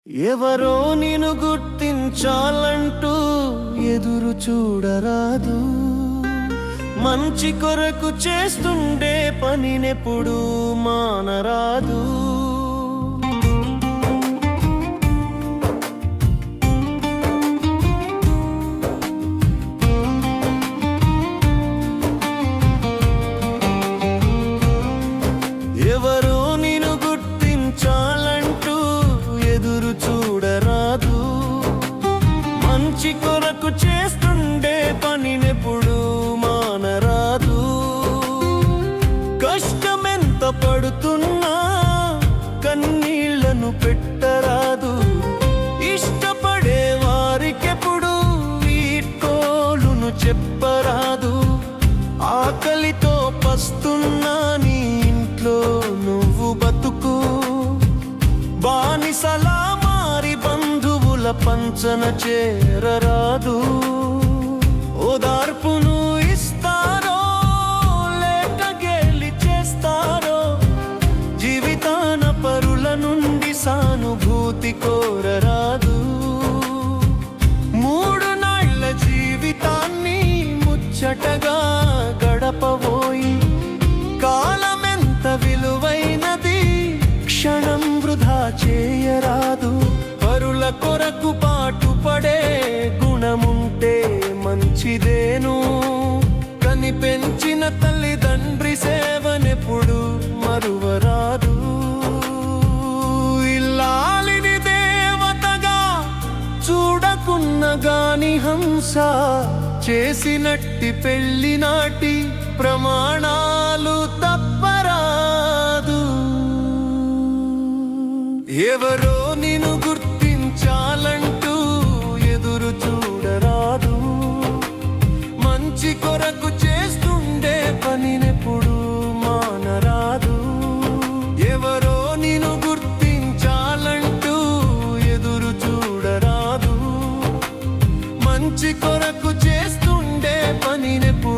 ఎవరో నిన్ను గుర్తించాలంటూ ఎదురు చూడరాదు. మంచి కొరకు చేస్తుండే పనినెప్పుడు మానరాదు. ఎవరో నిన్ను గుర్తించాలంటూ ఎదురు చూడరాదు. మంచి కొరకు చేస్తుండే పనినెప్పుడు మానరాదు. కష్టమెంత పడుతున్నా కన్నీళ్లను పెట్టరాదు. ఇష్టపడే వారికెప్పుడు వీడ్కోలును చెప్పరాదు. ఆకలితో పస్తున్నా నీ ఇంట్లో నువ్వు బతుకు. బానిసలా మారి బంధువుల పంచన చేరరాదు. ఓదార్పును ఇస్తారో లేక గేలి చేస్తారో, జీవితాన పరుల నుండి సానుభూతి కోరరాదు. 3 నాళ్ల జీవితాన్ని ముచ్చటగా గడపబోయి, కాలమెంత విలువైనది క్షణం వృధా చేయరాదు. పరుల కొరకు పాటుపడే గుణముంటే మంచిదేను. కని పెంచిన తల్లిదండ్రి సేవనెప్పుడు మరువరాదు. ఇల్లాలిని దేవతగా చూడకున్న గాని హంస, చేసినట్టి పెళ్లి నాటి ప్రమాణాలు తప్పరాదు. ఎవరో నిన్ను గుర్తించాలంటూ ఎదురు చూడరాదు. మంచి కొరకు చేస్తుండే పనినెప్పుడు మానరాదు. ఎవరో నిన్ను గుర్తించాలంటూ ఎదురు చూడరాదు. మంచి కొరకు చేస్తుండే పనినెప్పుడు